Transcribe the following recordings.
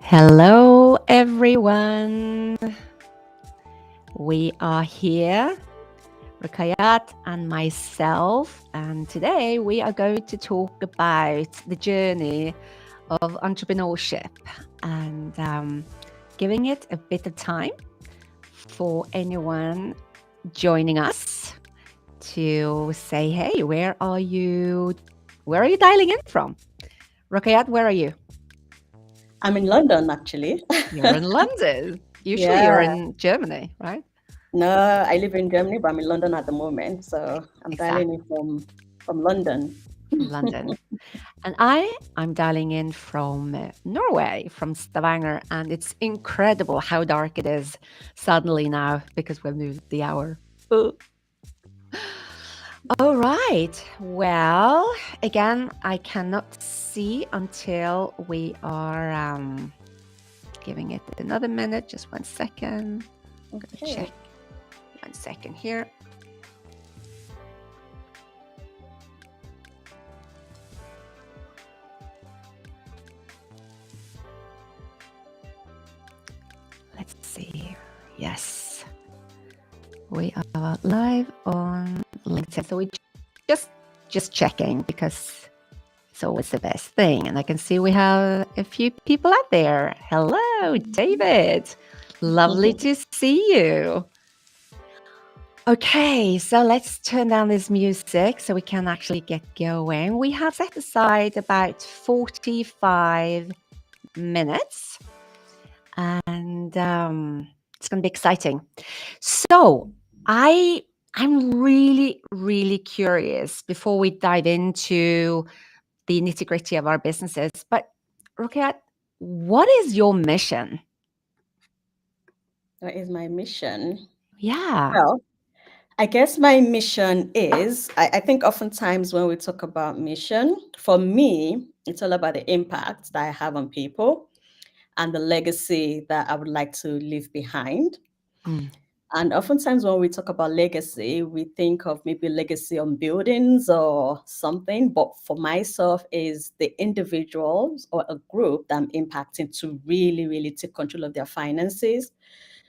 Hello, everyone. We are here, Rukayyat and myself, and today we are going to talk about the journey of entrepreneurship and giving it a bit of time for anyone joining us to say, "Hey, where are you? Where are you dialing in from?" Rukayyat, where are you? I'm in London, actually. You're in London. Usually, you're Yeah. in Germany, right? No, I live in Germany, but I'm in London at the moment. So I'm dialing Exactly. in from London. From London. And I'm dialing in from Norway, from Stavanger, and it's incredible how dark it is suddenly now because we've moved the hour. Oh. All right. Well, again, I cannot see until we are giving it another minute. Just 1 second. I'm going to Okay. check 1 second here. Let's see. Yes. We are live on LinkedIn. So we just checking because it's always the best thing. And I can see we have a few people out there. Hello, David. Lovely to see you. Okay, so let's turn down this music so we can actually get going. We have set aside about 45 minutes and it's going to be exciting. So I'm really curious before we dive into the nitty gritty of our businesses. But Rukayyat, what is your mission? That is my mission. Yeah. Well, I guess my mission is I think oftentimes when we talk about mission, for me, it's all about the impact that I have on people and the legacy that I would like to leave behind. Mm. And oftentimes when we talk about legacy, we think of maybe legacy on buildings or something. But for myself, is the individuals or a group that I'm impacting to really take control of their finances.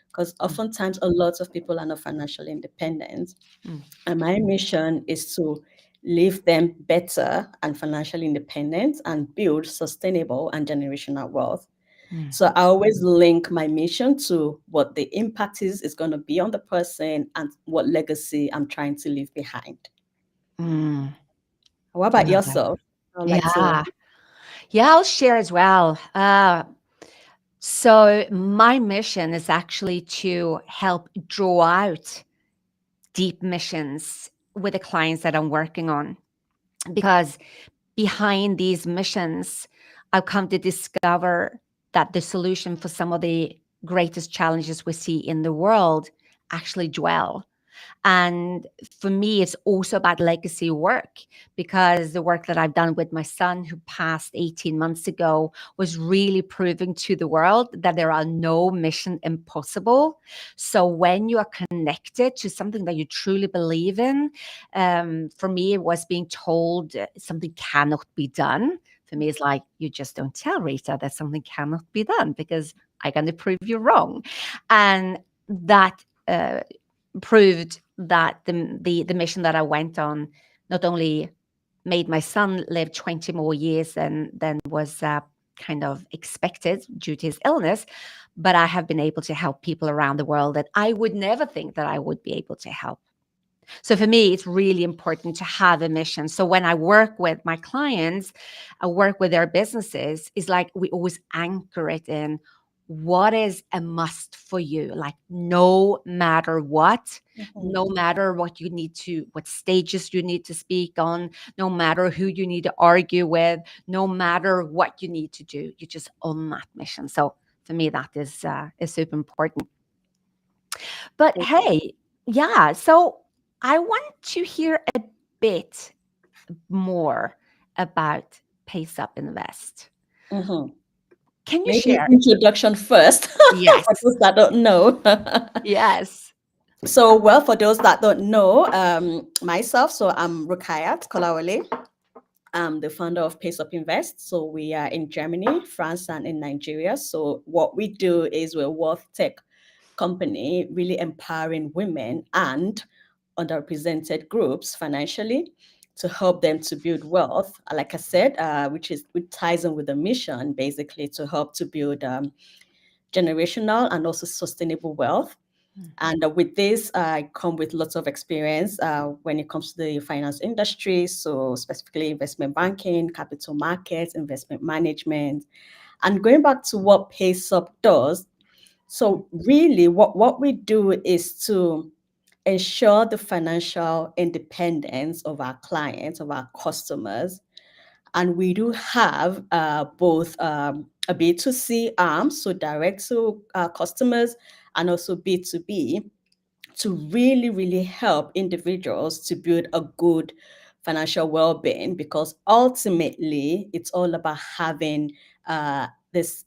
Because Mm. oftentimes a lot of people are not financially independent. Mm. And my mission is to leave them better and financially independent and build sustainable and generational wealth. Mm. So I always link my mission to what the impact is going to be on the person and what legacy I'm trying to leave behind. Mm. What I about love that. yourself? I'd like to. Yeah. Yeah, I'll share as well. So my mission is actually to help draw out deep missions with the clients that I'm working on because behind these missions, I've come to discover that the solution for some of the greatest challenges we see in the world actually dwell. And for me, it's also about legacy work because the work that I've done with my son, who passed 18 months ago, was really proving to the world that there are no mission impossible. So when you are connected to something that you truly believe in, for me, it was being told something cannot be done. For me, it's like, you just don't tell Rita that something cannot be done because I'm going to prove you wrong. And that proved that the mission that I went on not only made my son live 20 more years than was kind of expected due to his illness, but I have been able to help people around the world that I would never think that I would be able to help. So for me, it's really important to have a mission. So when I work with my clients, I work with their businesses, it's like we always anchor it in what is a must for you, like no matter what, no Mhm. matter what you need to, what stages you need to speak on, no matter who you need to argue with, no matter what you need to do, you just own that mission. So for me, that is super important. But hey, yeah, so I want to hear a bit more about PaceUP Invest. Mhm. Can you Maybe share? introduction first Yes. for those that don't know. Yes. So, well, for those that don't know, myself, so I'm Rukayyat Kolawole. I'm the founder of PaceUP Invest. So we are in Germany, France, and in Nigeria. So what we do is we're a wealth tech company, really empowering women and underrepresented groups financially to help them to build wealth. Like I said, which ties in with the mission, basically to help to build generational and also sustainable wealth. And with this, I come with lots of experience when it comes to the finance industry. So specifically investment banking, capital markets, investment management. And going back to what PaceUp does, so really what we do is to ensure the financial independence of our clients, of our customers. And we do have both a B2C arm, so direct to our customers, and also B2B to really, really help individuals to build a good financial well-being, because ultimately it's all about having this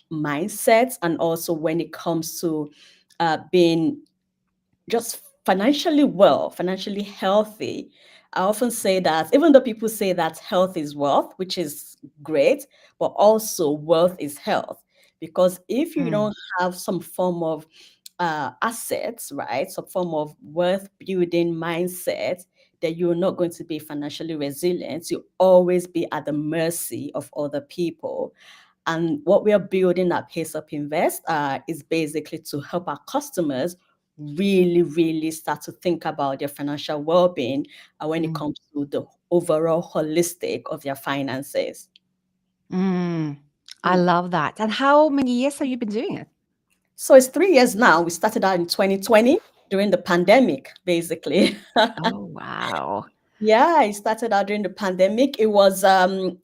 mindset, and also when it comes to being just financially well, financially healthy. I often say that even though people say that health is wealth, which is great, but also wealth is health. Because if you Mm. don't have some form of assets, right, some form of wealth building mindset, then you're not going to be financially resilient. You always be at the mercy of other people. And what we are building at PaceUp Invest is basically to help our customers really, really start to think about their financial well-being when it Mm. comes to the overall holistic of their finances. Mm. I Mm. love that. And how many years have you been doing it? So it's 3 years now. We started out in 2020 during the pandemic, basically. Oh, wow. Yeah, I started out during the pandemic. It was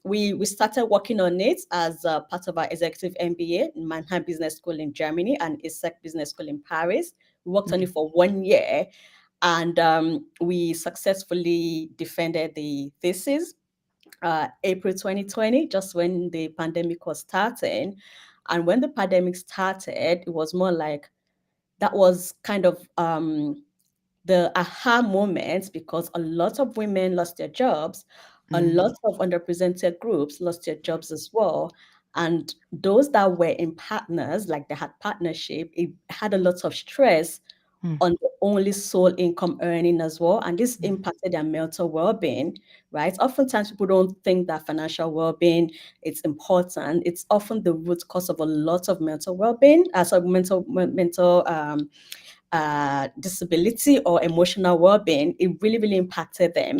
we started working on it as part of our executive MBA in Mannheim Business School in Germany and ISEC Business School in Paris. We worked on it Mm. for 1 year, and we successfully defended the thesis April 2020, just when the pandemic was starting. And when the pandemic started, it was more like that was kind of the aha moments, because a lot of women lost their jobs, a Mm. lot of underrepresented groups lost their jobs as well. And those that were in partners, like they had partnership, it had a lot of stress Mm. on the only sole income earning as well. And this Mm. impacted their mental well-being, right? Oftentimes people don't think that financial well-being it's important. It's often the root cause of a lot of mental well-being, mental disability or emotional well-being. It really, really impacted them.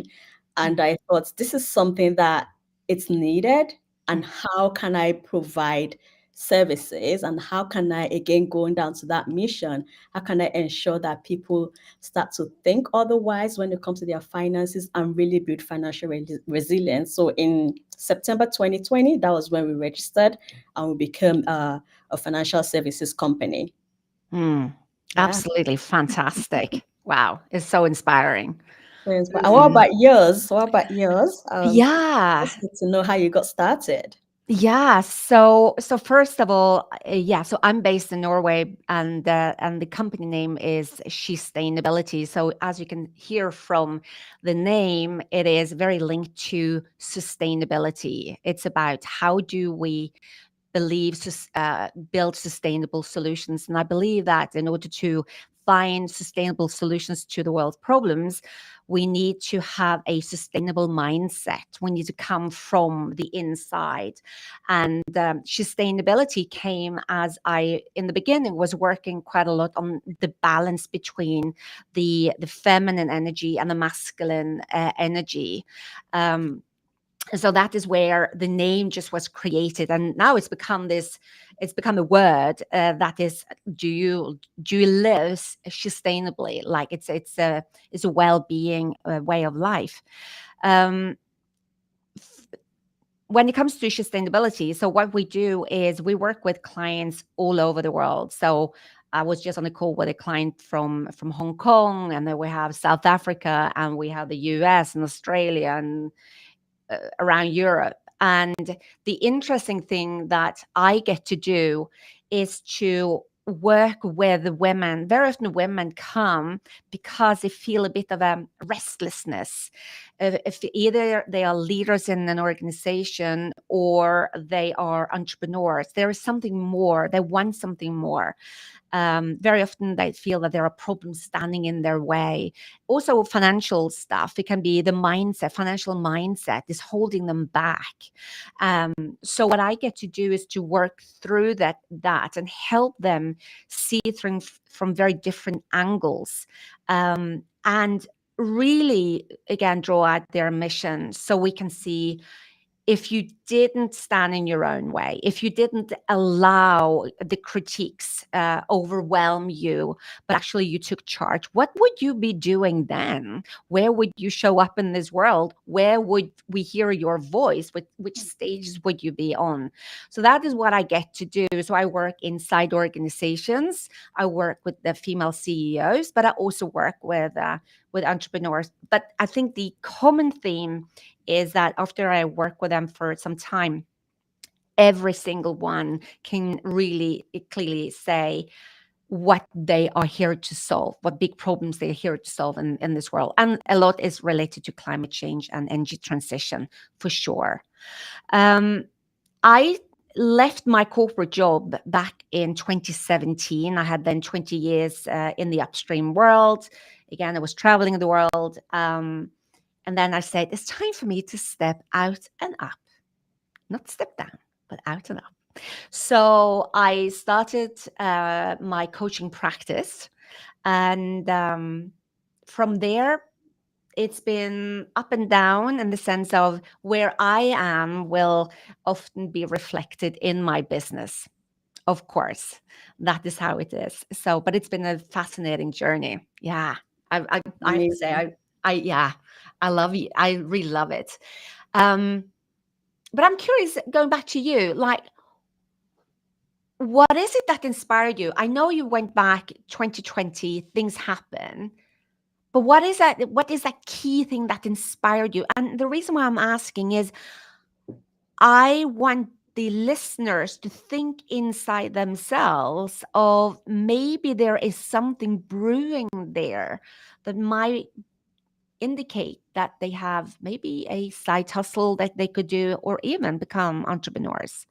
And I thought this is something that it's needed. And Mm. how can I provide services, and how can I, again, going down to that mission, how can I ensure that people start to think otherwise when it comes to their finances and really build financial resilience? So in September 2020, that was when we registered and we became a financial services company. Mm. Yeah. Absolutely fantastic. Wow. It's so inspiring. Yes, but what Mm. about yours? What about yours? Yeah. Just get to know how you got started. Yeah. So first of all, yeah. So I'm based in Norway, and the company name is Shestainability. So as you can hear from the name, it is very linked to sustainability. It's about how do we build sustainable solutions. And I believe that in order to find sustainable solutions to the world's problems, we need to have a sustainable mindset. We need to come from the inside. And sustainability came as I, in the beginning, was working quite a lot on the balance between the feminine energy and the masculine energy. So that is where the name just was created, and now it's become a word that is, do you live sustainably, like it's a well-being way of life. um, when it comes to sustainability, so what we do is we work with clients all over the world. So I was just on a call with a client from Hong Kong, and then we have South Africa, and we have the US and Australia, and around Europe. And the interesting thing that I get to do is to work with the women, very often women come because they feel a bit of a restlessness. If either they are leaders in an organization or they are entrepreneurs, there is something more. They want something more. Very often they feel that there are problems standing in their way. Also, financial stuff. It can be the mindset, financial mindset is holding them back. So what I get to do is to work through that and help them see things from very different angles, and really, again, draw out their mission so we can see if you didn't stand in your own way, if you didn't allow the critiques overwhelm you, but actually you took charge, what would you be doing then? Where would you show up in this world? Where would we hear your voice? Which stages would you be on? So that is what I get to do. So I work inside organizations. I work with the female CEOs, but I also work with entrepreneurs. But I think the common theme is that after I work with them for some time, every single one can really clearly say what they are here to solve, what big problems they're here to solve in this world. And a lot is related to climate change and energy transition, for sure. I left my corporate job back in 2017. I had then 20 years in the upstream world. Again, I was traveling the world. And then I said, it's time for me to step out and up, not step down, but out and up. So I started my coaching practice. And from there, it's been up and down in the sense of where I am will often be reflected in my business. Of course, that is how it is. So, but it's been a fascinating journey. Yeah, I have to say, Amazing. yeah, I love it. I really love it. But I'm curious, going back to you, like, what is it that inspired you? I know you went back 2020, things happen, but what is that? What is that key thing that inspired you? And the reason why I'm asking is I want the listeners to think inside themselves of maybe there is something brewing there that might indicate that they have maybe a side hustle that they could do or even become entrepreneurs.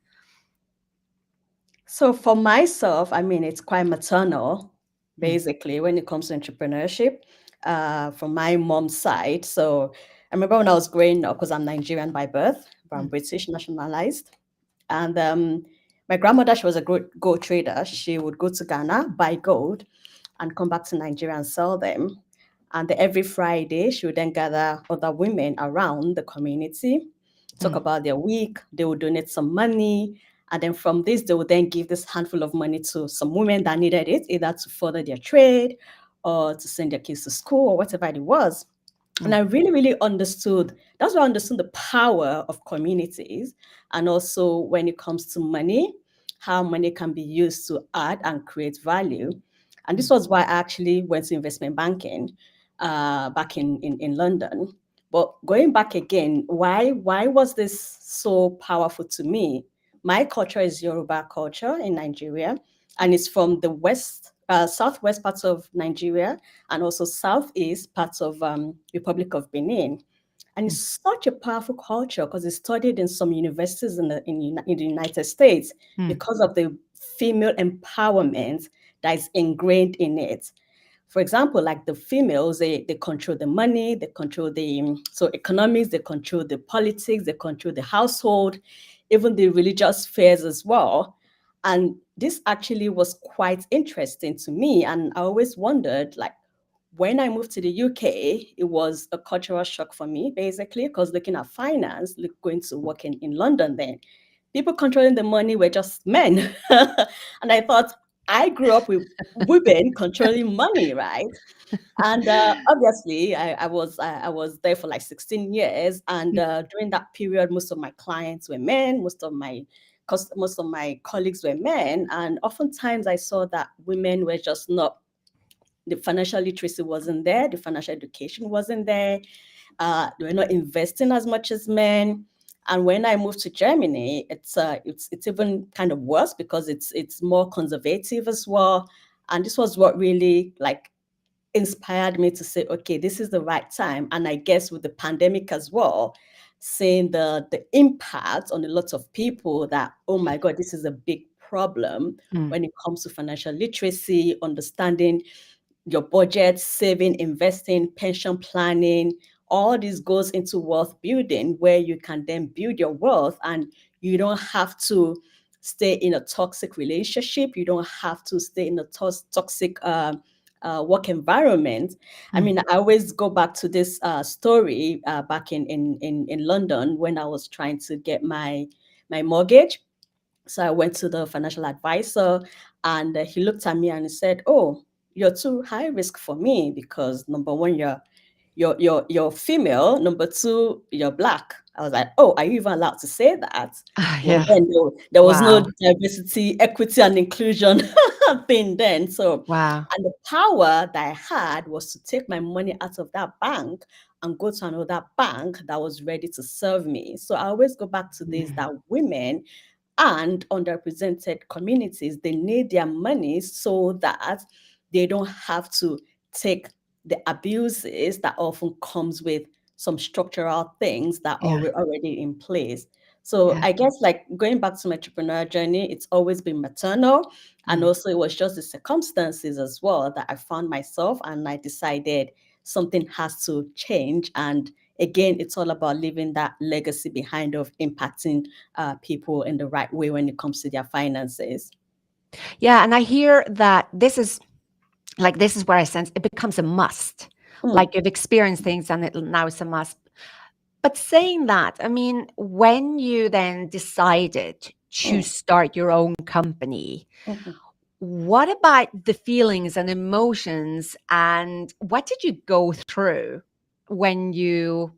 So for myself, I mean, it's quite maternal, basically, when it comes to entrepreneurship, from my mom's side. So I remember when I was growing up, because I'm Nigerian by birth, but I'm British nationalized. And my grandmother, she was a gold trader. She would go to Ghana, buy gold, and come back to Nigeria and sell them. And every Friday, she would then gather other women around the community, talk about their week. They would donate some money. And then from this, they would then give this handful of money to some women that needed it, either to further their trade or to send their kids to school or whatever it was. And I really, really understood, that's why I understood the power of communities. And also when it comes to money, how money can be used to add and create value. And this was why I actually went to investment banking back in London. But going back again, why was this so powerful to me? My culture is Yoruba culture in Nigeria, and it's from the southwest parts of Nigeria and also southeast parts of Republic of Benin. And it's such a powerful culture because it's studied in some universities in the United States because of the female empowerment that is ingrained in it. For example, like the females, they control the money, they control the economics, they control the politics, they control the household, even the religious affairs as well. And this actually was quite interesting to me. And I always wondered, like, when I moved to the UK, it was a cultural shock for me, basically, because looking at finance, going to work in London then, people controlling the money were just men. And I thought, I grew up with women controlling money, right? And obviously, I was there for like 16 years, and during that period, most of my clients were men, most of my colleagues were men, and oftentimes I saw that women were just not. The financial literacy wasn't there, the financial education wasn't there. They were not investing as much as men. And when I moved to Germany, it's even kind of worse because it's more conservative as well. And this was what really like inspired me to say, okay, this is the right time. And I guess with the pandemic as well, seeing the impact on a lot of people that, oh my God, this is a big problem Mm. when it comes to financial literacy, understanding your budget, saving, investing, pension planning, all this goes into wealth building where you can then build your wealth and you don't have to stay in a toxic relationship. You don't have to stay in a toxic work environment. I Mm. mean, I always go back to this story back in London when I was trying to get my mortgage. So I went to the financial advisor and he looked at me and he said, "Oh, you're too high risk for me because number one, you're female. Number two, you're black." I was like, "Oh, are you even allowed to say that?" Well, Yeah. then there was no Wow. diversity, equity, and inclusion thing then. So, Wow. and the power that I had was to take my money out of that bank and go to another bank that was ready to serve me. So I always go back to this Mm. that women and underrepresented communities, they need their money so that they don't have to take the abuses that often comes with some structural things that are Yeah. already in place. So Yeah. I guess like going back to my entrepreneur journey, it's always been maternal. And Mm. also it was just the circumstances as well that I found myself and I decided something has to change. And again, it's all about leaving that legacy behind of impacting people in the right way when it comes to their finances. Yeah. And I hear that this is where I sense it becomes a must. Mm, Like you've experienced things and now it's a must. But saying that, I mean, when you then decided to mm, start your own company, mhm, what about the feelings and emotions and what did you go through when you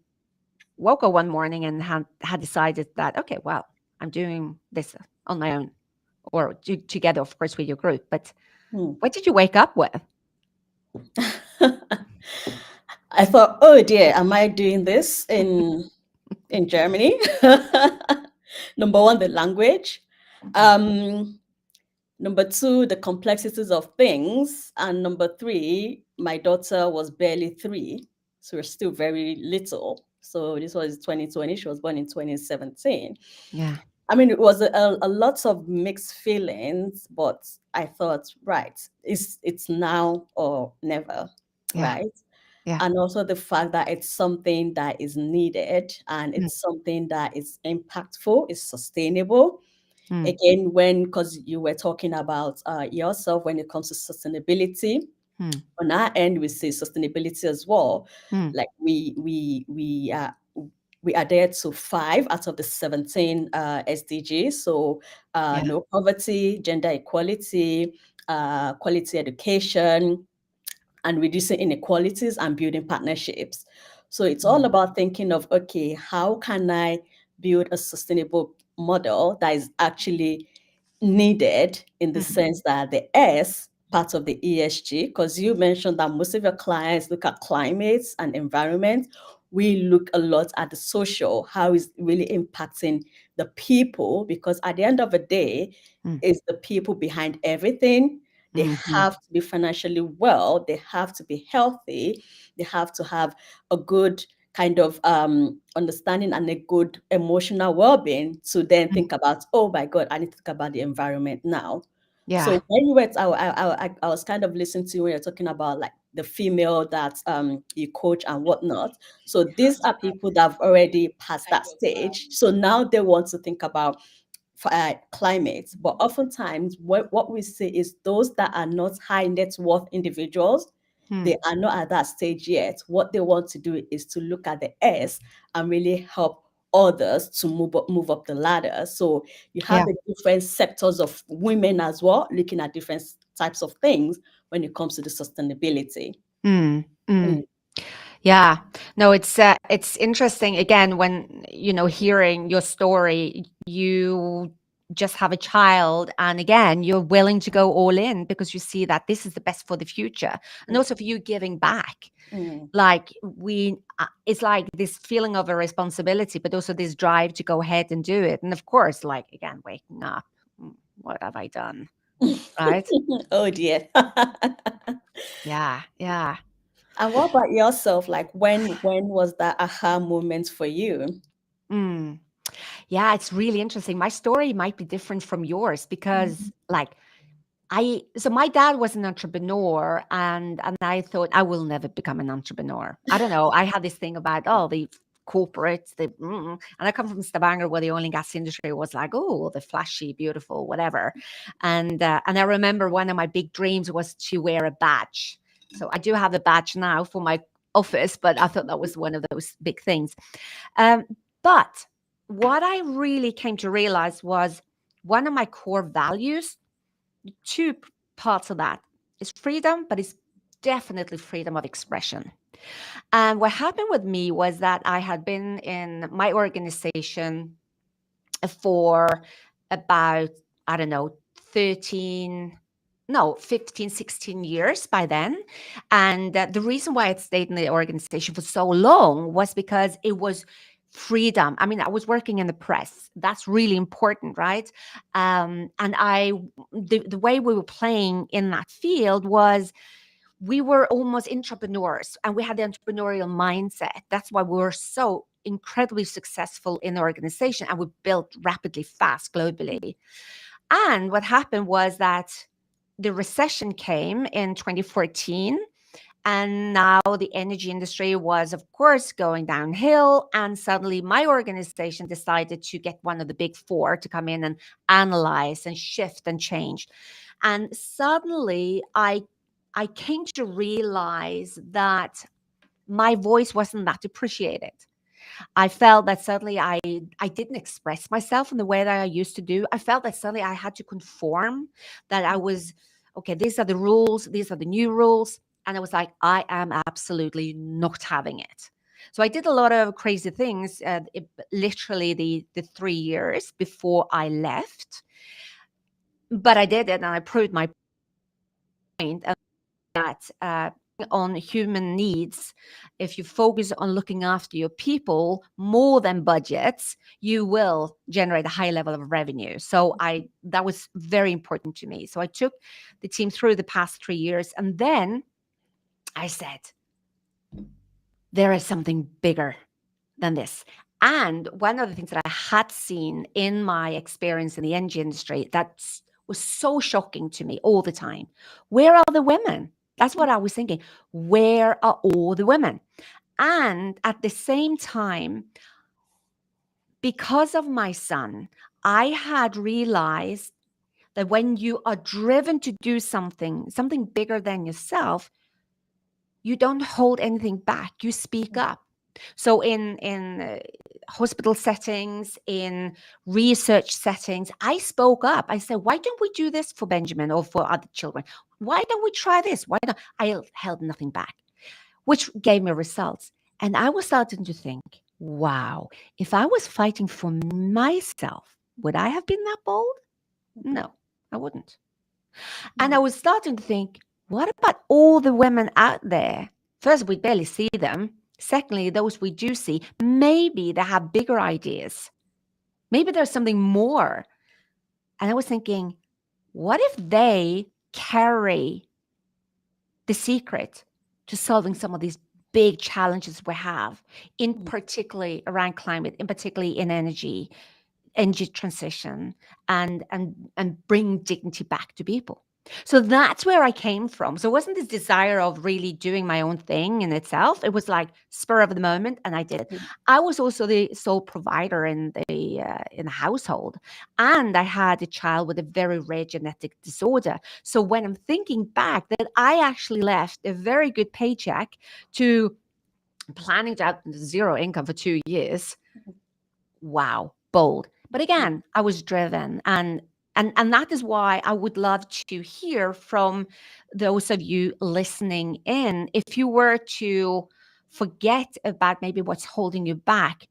woke up one morning and had decided that, okay, well, I'm doing this on my own or together, of course, with your group. But mm. what did you wake up with? I thought, oh dear, am I doing this in Germany? Number one, the language. Um, Number two, the complexities of things. And number three, my daughter was barely 3. So we're still very little. So this was 2020. She was born in 2017. Yeah. I mean, it was a lot of mixed feelings, but I thought, right, it's now or never, Yeah. right? Yeah. And also the fact that it's something that is needed and Mm. it's something that is impactful, is sustainable. Mm. Again, because you were talking about yourself when it comes to sustainability, Mm. on our end, we see sustainability as well. Mm. Like we adhere to 5 out of the 17 SDGs. So Yeah. no poverty, gender equality, quality education, and reducing inequalities and building partnerships. So it's all Mm. about thinking of, okay, how can I build a sustainable model that is actually needed in the Mm. sense that the S part of the ESG, because you mentioned that most of your clients look at climate and environment. We look a lot at the social, how is really impacting the people, because at the end of the day, Mm. it's the people behind everything. They Mhm. have to be financially well, they have to be healthy, they have to have a good kind of understanding and a good emotional well-being to then Mm. think about, oh my God, I need to think about the environment now. Yeah. So when you were, I was kind of listening to you when you're talking about like the female that you coach and whatnot. So these are people that have already passed that stage. So now they want to think about climate. But oftentimes, what we see is those that are not high net worth individuals, Mm. they are not at that stage yet. What they want to do is to look at the S and really help others to move up the ladder. So you have Yeah. the different sectors of women as well, looking at different types of things when it comes to the sustainability. Mm. Mm. Mm, Yeah. No, it's interesting again when, hearing your story, you just have a child, and again, you're willing to go all in because you see that this is the best for the future, and also for you giving back. Mm. Like it's like this feeling of a responsibility, but also this drive to go ahead and do it. And of course, like again, waking up, what have I done? Right? Oh dear. Yeah, yeah. And what about yourself? Like when was that aha moment for you? Mm. Yeah, it's really interesting. My story might be different from yours because, like, so my dad was an entrepreneur, and I thought I will never become an entrepreneur. I don't know. I had this thing about the corporates, and I come from Stavanger, where the oil and gas industry was like, oh, the flashy, beautiful, whatever. And I remember one of my big dreams was to wear a badge. So I do have a badge now for my office, but I thought that was one of those big things. But what I really came to realize was one of my core values, two parts of that is freedom, but it's definitely freedom of expression. And what happened with me was that I had been in my organization for about, I don't know, 15, 16 years by then. And the reason why I stayed in the organization for so long was because it was freedom. I mean, I was working in the press. That's really important, right? And the way we were playing in that field was we were almost entrepreneurs, and we had the entrepreneurial mindset. That's why we were so incredibly successful in the organization, and we built rapidly fast globally. And what happened was that the recession came in 2014, and now the energy industry was, of course, going downhill. And suddenly my organization decided to get one of the big four to come in and analyze and shift and change. And suddenly I came to realize that my voice wasn't that appreciated. I felt that suddenly I didn't express myself in the way that I used to do. I felt that suddenly I had to conform, that I was, okay, these are the rules, these are the new rules. And I was like, I am absolutely not having it. So I did a lot of crazy things, literally the 3 years before I left. But I did it, and I proved my point that on human needs, if you focus on looking after your people more than budgets, you will generate a high level of revenue. So that was very important to me. So I took the team through the past 3 years, and then I said, there is something bigger than this. And one of the things that I had seen in my experience in the energy industry that was so shocking to me all the time, where are the women? That's what I was thinking. Where are all the women? And at the same time, because of my son, I had realized that when you are driven to do something bigger than yourself, you don't hold anything back. You speak up. So in hospital settings, in research settings, I spoke up. I said, why don't we do this for Benjamin or for other children? Why don't we try this? Why don't I held nothing back, which gave me results. And I was starting to think, wow, if I was fighting for myself, would I have been that bold? No, I wouldn't. And I was starting to think, what about all the women out there? First, we barely see them. Secondly, those we do see, maybe they have bigger ideas. Maybe there's something more. And I was thinking, what if they carry the secret to solving some of these big challenges we have, in particularly around climate, in particularly in energy transition, and bring dignity back to people. So that's where I came from. So it wasn't this desire of really doing my own thing in itself. It was like spur of the moment, and I did it. I was also the sole provider in the household, and I had a child with a very rare genetic disorder. So when I'm thinking back, that I actually left a very good paycheck to planning to have zero income for 2 years. Wow, bold. But again, I was driven, and that is why I would love to hear from those of you listening in. If you were to forget about maybe what's holding you back,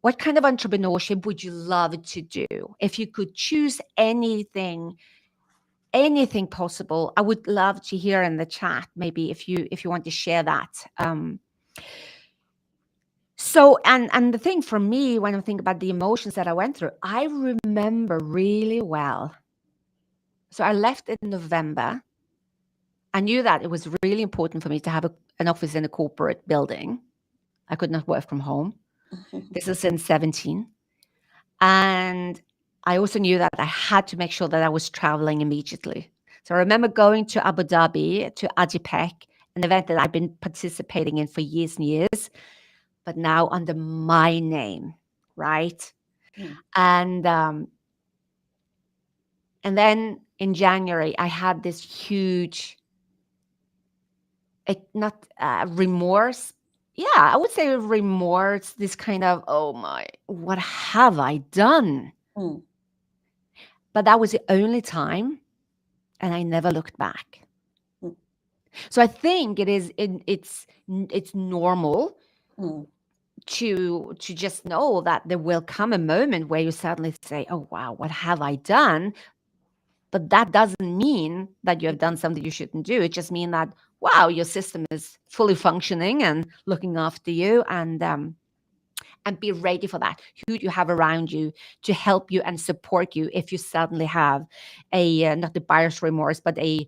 what kind of entrepreneurship would you love to do? If you could choose anything possible, I would love to hear in the chat, maybe if you want to share that. So, and the thing for me, when I think about the emotions that I went through, I remember really well. So I left in November. I knew that it was really important for me to have an office in a corporate building. I could not work from home. This is in 17. And I also knew that I had to make sure that I was traveling immediately. So I remember going to Abu Dhabi, to Ajipec, an event that I've been participating in for years and years, but now under my name, right? Mm. And then in January, I had this huge, not remorse. Yeah, I would say remorse, this kind of, oh my, what have I done? Mm. But that was the only time, and I never looked back. Mm. So I think it's normal Mm. to just know that there will come a moment where you suddenly say, oh wow, what have I done? But that doesn't mean that you have done something you shouldn't do. It just means that, wow, your system is fully functioning and looking after you, and be ready for that. Who you have around you to help you and support you if you suddenly have a not the buyer's remorse, but a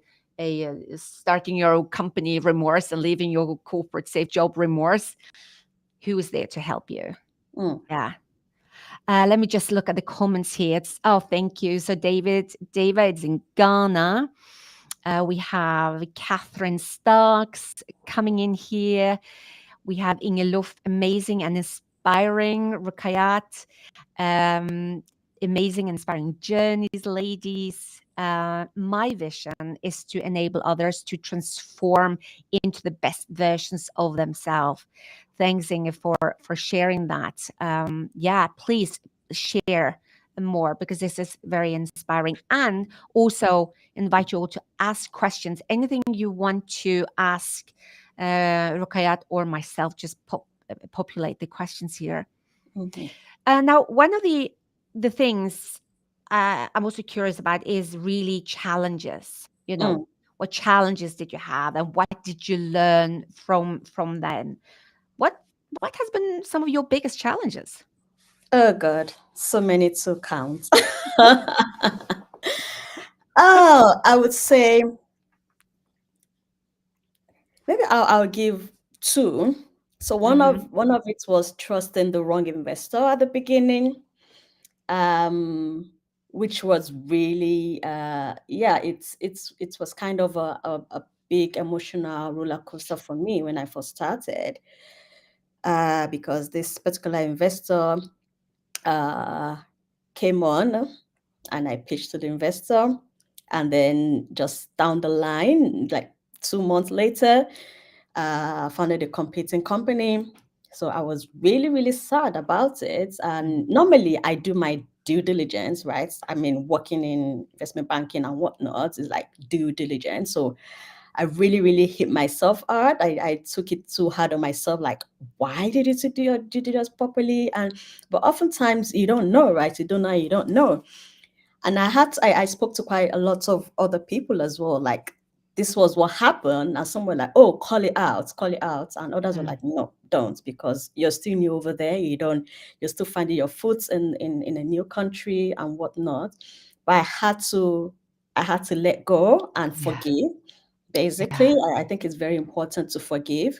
starting your own company remorse and leaving your corporate safe job remorse. Who is there to help you? Mm. Yeah. Let me just look at the comments here. Thank you. So David's in Ghana. We have Catherine Starks coming in here. We have Inge Luft, amazing and inspiring. Rukayyat, amazing and inspiring journeys, ladies. My vision is to enable others to transform into the best versions of themselves. Thanks, Inge, for sharing that. Yeah, please share more, because this is very inspiring, and also invite you all to ask questions. Anything you want to ask Rukayyat or myself, just populate the questions here. Mm-hmm. Now, one of the things I'm also curious about is really challenges. Mm. What challenges did you have, and what did you learn from them? What has been some of your biggest challenges? Oh God, so many to count. Oh, I would say maybe I'll give two. So one of it was trusting the wrong investor at the beginning, which was really yeah, it was kind of a big emotional roller coaster for me when I first started, because this particular investor came on, and I pitched to the investor, and then just down the line, like 2 months later, founded a competing company. So I was really, really sad about it. And normally I do my due diligence, right? I mean, working in investment banking and whatnot is like due diligence. So I really, really hit myself hard. I took it too hard on myself, like, why did you do your due diligence properly? But oftentimes you don't know, right? You don't know. And I spoke to quite a lot of other people as well, like, this was what happened, and some were like, oh, call it out, and others were like, no, don't, because you're still new over there, you're still finding your foot in a new country and whatnot. But I had to let go and forgive. Basically, I think it's very important to forgive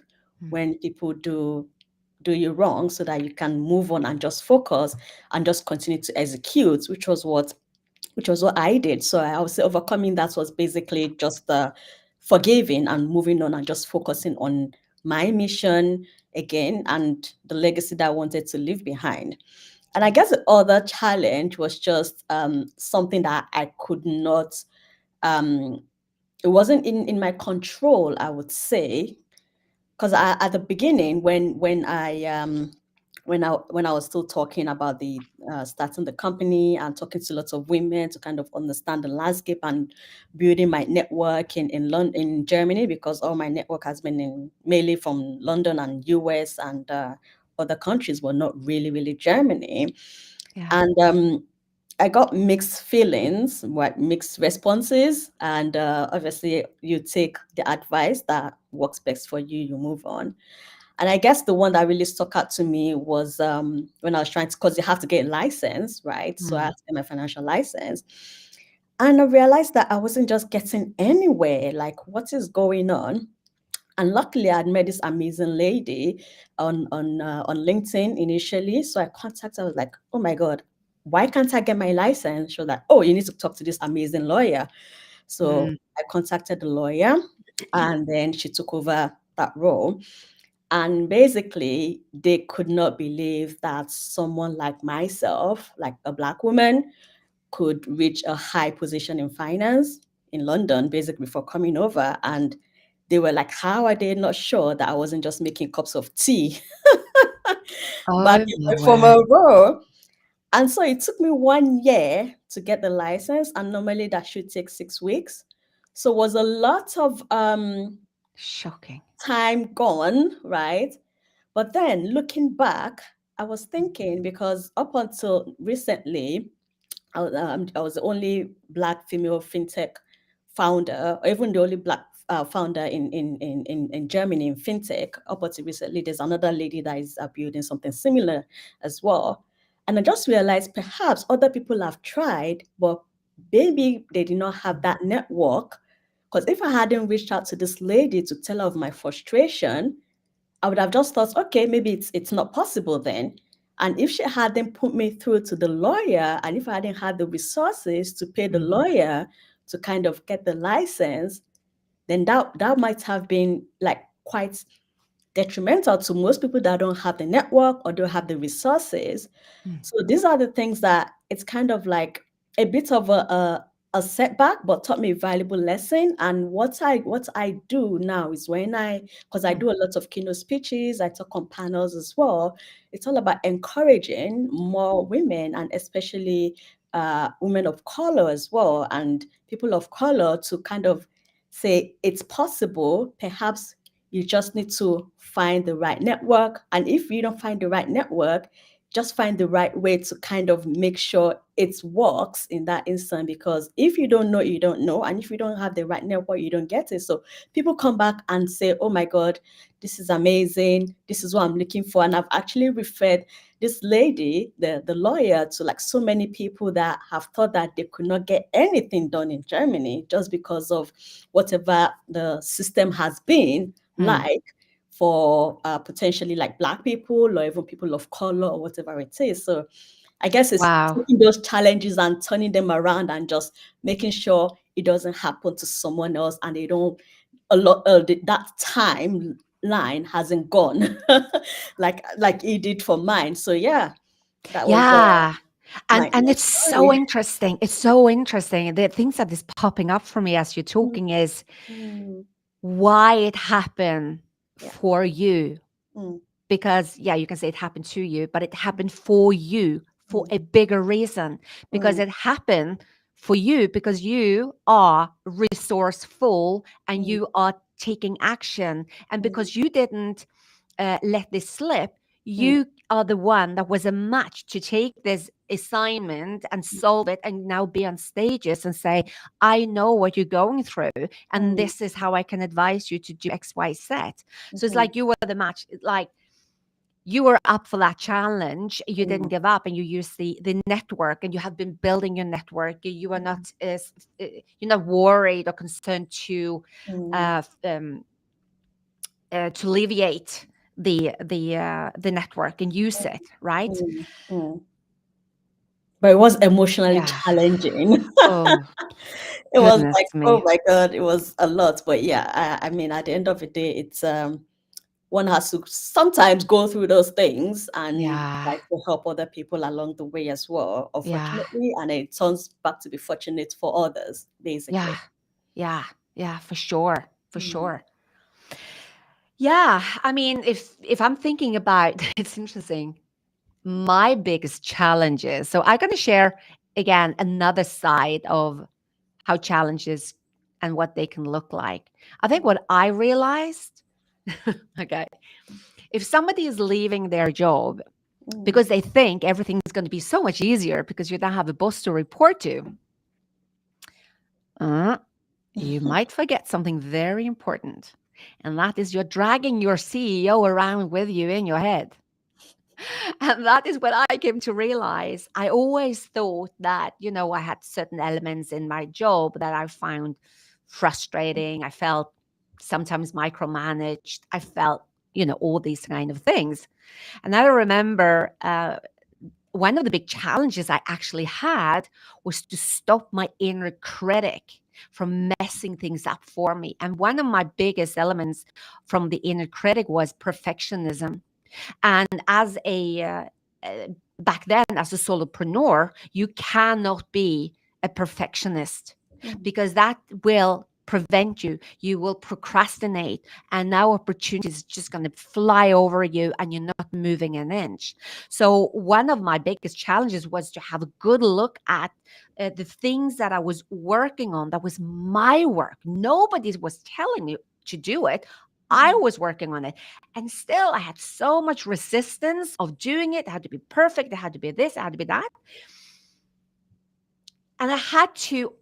when people do you wrong, so that you can move on and just focus and just continue to execute, which was what I did. So I would say overcoming that was basically just forgiving and moving on and just focusing on my mission again and the legacy that I wanted to leave behind. And I guess the other challenge was just something that I could not, it wasn't in my control, I would say, because at the beginning, when I was still talking about the starting the company and talking to lots of women to kind of understand the landscape and building my network in London, in Germany, because all my network has been mainly from London and US and other countries, but not really, really Germany. Yeah. And I got mixed feelings, what mixed responses, and obviously you take the advice that works best for you, you move on. And I guess the one that really stuck out to me was when I was trying to, because you have to get a license, right? So I had Mm. to get my financial license. And I realized that I wasn't just getting anywhere. Like, what is going on? And luckily, I had met this amazing lady on LinkedIn initially. So I contacted. I was like, "Oh my god, why can't I get my license?" She was like, "Oh, you need to talk to this amazing lawyer." So Mm. I contacted the lawyer, and then she took over that role. And basically, they could not believe that someone like myself, like a Black woman, could reach a high position in finance in London, basically before coming over. And they were like, how are they not sure that I wasn't just making cups of tea back Oh in my my word. former role? And so it took me 1 year to get the license, and normally that should take 6 weeks. So it was a lot of Shocking. time gone, right? But then looking back, I was thinking, because up until recently, I was the only Black female fintech founder, or even the only Black founder in Germany in fintech. Up until recently, there's another lady that is building something similar as well. And I just realized perhaps other people have tried, but maybe they did not have that network. Because if I hadn't reached out to this lady to tell her of my frustration, I would have just thought, okay, maybe it's not possible then. And if she hadn't put me through to the lawyer, and if I hadn't had the resources to pay the Mm. lawyer to kind of get the license, then that might have been like quite detrimental to most people that don't have the network or don't have the resources. Mm. So these are the things that it's kind of like a bit of a setback, but taught me a valuable lesson. And what I do now is when because I Mm. do a lot of keynote speeches, I talk on panels as well. It's all about encouraging more women, and especially women of color as well, and people of color, to kind of say it's possible. Perhaps you just need to find the right network. And if you don't find the right network, just find the right way to kind of make sure it works in that instant. Because if you don't know, you don't know. And if you don't have the right network, you don't get it. So people come back and say, oh my God, this is amazing. This is what I'm looking for. And I've actually referred this lady, the lawyer, to like so many people that have thought that they could not get anything done in Germany just because of whatever the system has been Mm. like for potentially like Black people or even people of color or whatever it is. So I guess it's Wow. taking those challenges and turning them around and just making sure it doesn't happen to someone else, and they don't that timeline hasn't gone like it did for mine. So yeah, that was Yeah. And my it's so story. interesting. It's so interesting. The things that is popping up for me as you're Mm, talking is mm, why it happened yeah. for you. Mm, Because, yeah, you can say it happened to you, but it happened for you for mm, a bigger reason. Because mm, it happened for you because you are resourceful and mm, you are taking action. And mm, because you didn't let this slip, mm, you are the one that was a match to take this assignment and solve it and now be on stages and say, I know what you're going through, and mm, this is how I can advise you to do XYZ. So it's mhm, like you were the match, like you were up for that challenge, you didn't mm, give up, and you used the network, and you have been building your network. You are mm, not you're not worried or concerned mm, uh, um, to alleviate the network and use it, right? mm, mm. But it was emotionally Yeah. challenging. Oh, It was goodness like, oh me. my God, it was a lot. But yeah, I mean, at the end of the day, it's one has to sometimes go through those things and Yeah. like to help other people along the way as well, Yeah. unfortunately. And it turns back to be fortunate for others, Yeah. basically. Yeah. Yeah, for sure. For Mm, sure. Yeah. I mean, if I'm thinking about it's interesting. My biggest challenges. So I'm going to share again another side of how challenges and what they can look like. I think what I realized, okay, If somebody is leaving their job Mm. because they think everything is going to be so much easier because you don't have a boss to report to, you might forget something very important. And that is you're dragging your CEO around with you in your head. And that is what I came to realize. I always thought that, I had certain elements in my job that I found frustrating. I felt sometimes micromanaged. I felt, all these kind of things. And I remember one of the big challenges I actually had was to stop my inner critic from messing things up for me. And one of my biggest elements from the inner critic was perfectionism. And as back then, as a solopreneur, you cannot be a perfectionist because that will prevent you. You will procrastinate, and now opportunities just going to fly over you, and you're not moving an inch. So one of my biggest challenges was to have a good look at the things that I was working on. That was my work. Nobody was telling me to do it. I was working on it. And still, I had so much resistance of doing it. It had to be perfect. It had to be this. It had to be that. And I had to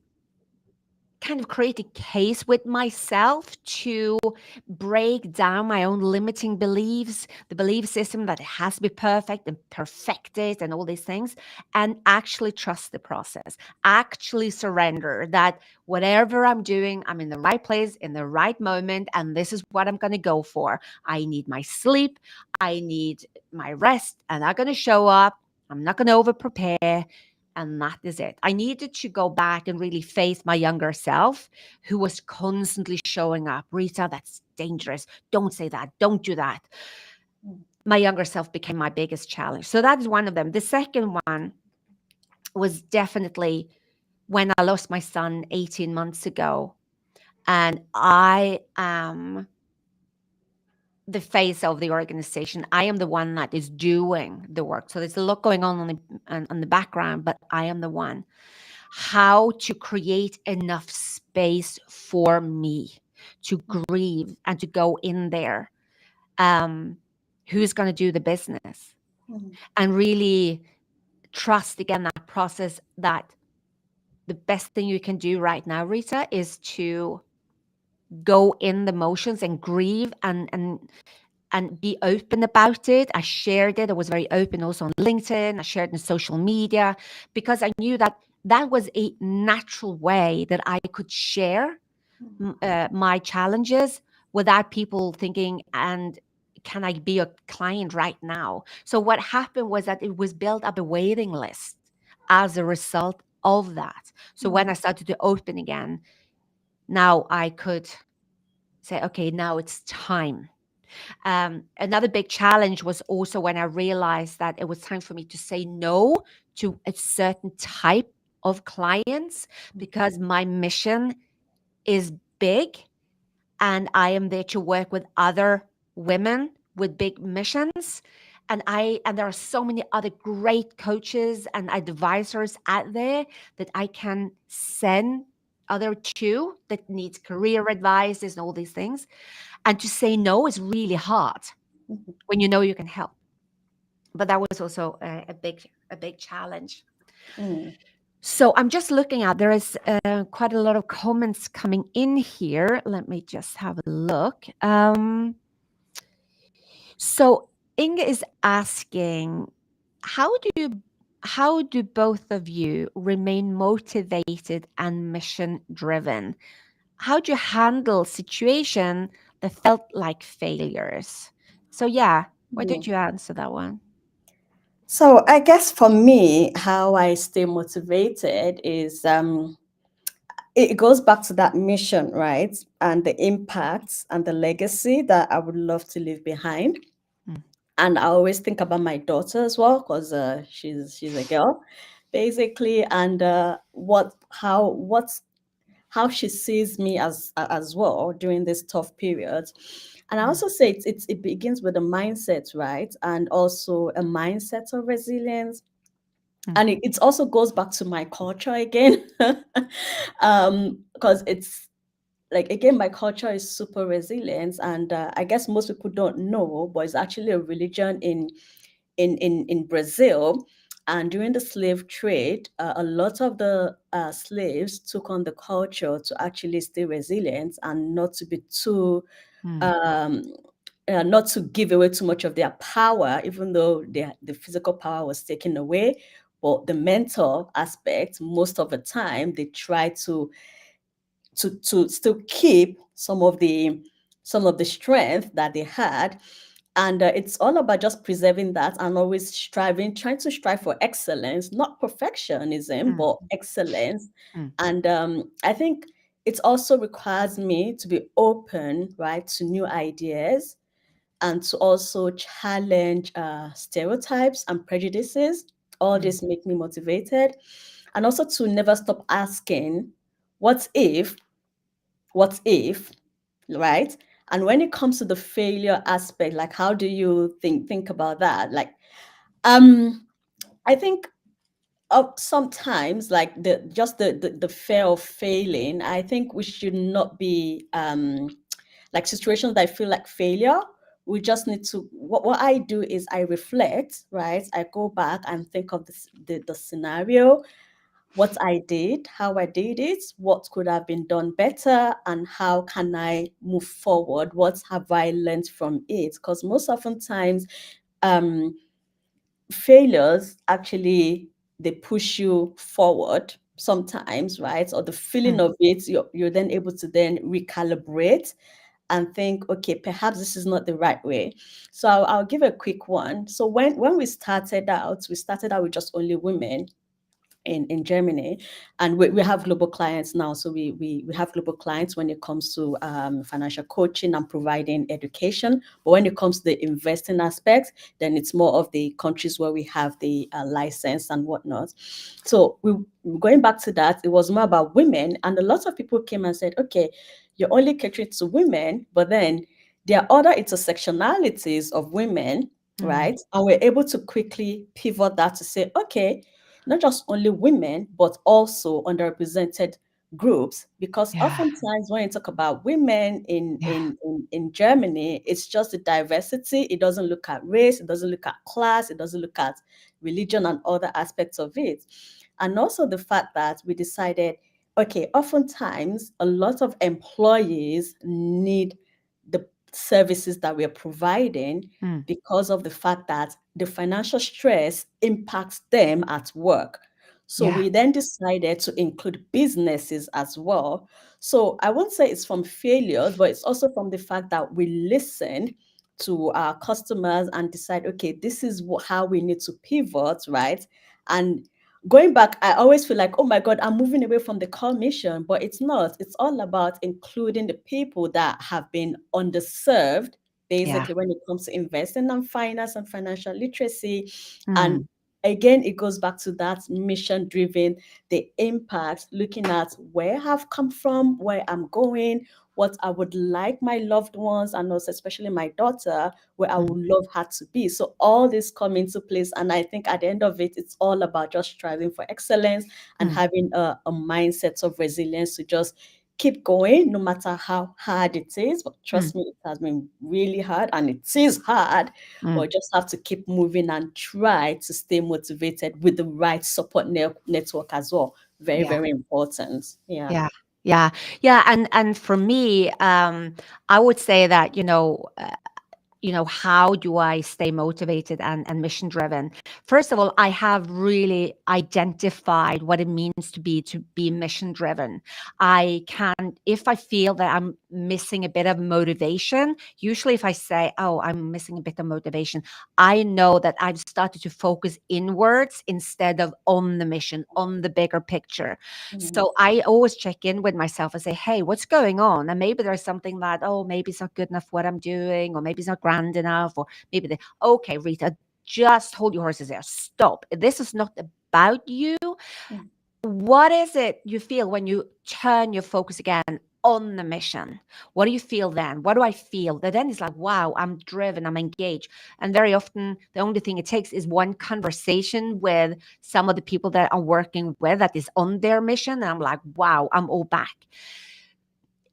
kind of create a case with myself to break down my own limiting beliefs, the belief system that it has to be perfect and perfected and all these things, and actually trust the process, actually surrender that whatever I'm doing, I'm in the right place, in the right moment, and this is what I'm going to go for. I need my sleep, I need my rest, and I'm going to show up. I'm not going to over prepare. And that is it. I needed to go back and really face my younger self who was constantly showing up. Rita, that's dangerous. Don't say that. Don't do that. My younger self became my biggest challenge. So that is one of them. The second one was definitely when I lost my son 18 months ago. And I am the face of the organization. I am the one that is doing the work. So there's a lot going on the background, but I am the one. How to create enough space for me to grieve and to go in there. Who's going to do the business? And really trust again that process that the best thing you can do right now, Rita, is to go in the motions and grieve and be open about it. I shared it. I was very open also on LinkedIn. I shared in social media because I knew that that was a natural way that I could share my challenges without people thinking, and can I be a client right now? So what happened was that it was built up a waiting list as a result of that. So when I started to open again, now I could say, okay, now it's time. Another big challenge was also when I realized that it was time for me to say no to a certain type of clients because my mission is big and I am there to work with other women with big missions. And there are so many other great coaches and advisors out there that I can send other to that needs career advices and all these things. And to say no is really hard when you know you can help. But that was also a big challenge. So I'm just looking at, there is quite a lot of comments coming in here. Let me just have a look. So Inga is asking, how do both of you remain motivated and mission driven? How do you handle situation that felt like failures? So yeah, why don't you answer that one? So I guess for me, how I stay motivated is it goes back to that mission, right? And the impacts and the legacy that I would love to leave behind. And I always think about my daughter as well, because she's a girl, basically, and how she sees me as well during this tough period. And I also say it begins with a mindset, right? And also a mindset of resilience. And it also goes back to my culture again, because it's like again, my culture is super resilient, and I guess most people don't know, but it's actually a religion in Brazil. And during the slave trade, a lot of the slaves took on the culture to actually stay resilient and not to be too Mm, um, not to give away too much of their power, even though the physical power was taken away. But the mental aspect, most of the time, they try to still keep some of the strength that they had. And it's all about just preserving that and always trying to strive for excellence, not perfectionism, mm, but excellence. mm, And I think it also requires me to be open, right, to new ideas, and to also challenge stereotypes and prejudices. All mm. this make me motivated. And also to never stop asking, what if, what if, right? And when it comes to the failure aspect, like how do you think about that? Like, um, I think sometimes like the fear of failing, I think we should not be like situations that I feel like failure. We just need to, what I do is I reflect, right? I go back and think of the scenario, what I did, how I did it, what could have been done better, and how can I move forward? What have I learned from it? Because most often times, um, failures actually, they push you forward sometimes, right? Or the feeling Mm. of it, you're then able to then recalibrate and think, okay, perhaps this is not the right way. So I'll give a quick one. So when we started out with just only women in Germany, and we have global clients now. So we have global clients when it comes to financial coaching and providing education. But when it comes to the investing aspect, then it's more of the countries where we have the license and whatnot. So we going back to that, it was more about women, and a lot of people came and said, okay, you're only catering to women, but then there are other intersectionalities of women, Mm. right? And we're able to quickly pivot that to say, okay, not just only women, but also underrepresented groups. Because Yeah, oftentimes when you talk about women in, yeah. in, in, in Germany, it's just the diversity. It doesn't look at race, it doesn't look at class, it doesn't look at religion and other aspects of it. And also the fact that we decided, okay, oftentimes a lot of employees need the services that we are providing Mm. because of the fact that the financial stress impacts them at work. So Yeah. we then decided to include businesses as well. So I won't say it's from failures, but it's also from the fact that we listen to our customers and decide, okay, this is how we need to pivot, right? And going back, I always feel like, oh my God, I'm moving away from the core mission, but it's not. It's all about including the people that have been underserved, Yeah. basically, when it comes to investing and finance and financial literacy. And Mm. again, it goes back to that mission driven, the impact, looking at where I've come from, where I'm going, what I would like my loved ones, and also especially my daughter, where I Mm. would love her to be. So all this come into place. And I think at the end of it, it's all about just striving for excellence and Mm. having a mindset of resilience to just keep going no matter how hard it is. But Mm. trust me, it has been really hard and it is hard, Mm. but just have to keep moving and try to stay motivated with the right support network as well. Very, Yeah. very important. Yeah. Yeah. Yeah. Yeah. And for me, I would say that, how do I stay motivated and mission driven? First of all, I have really identified what it means to be mission driven. I can, if I feel that I'm missing a bit of motivation, usually if I say, oh, I'm missing a bit of motivation, I know that I've started to focus inwards instead of on the mission, on the bigger picture. Mhm. So I always check in with myself and say, hey, what's going on? And maybe there's something that, oh, maybe it's not good enough what I'm doing, or maybe it's not grand enough, or maybe okay, Rita, just hold your horses there. Stop. This is not about you. Mm. What is it you feel when you turn your focus again on the mission? What do you feel then? What do I feel? That then it's like, wow, I'm driven, I'm engaged. And very often, the only thing it takes is one conversation with some of the people that I'm working with that is on their mission. And I'm like, wow, I'm all back.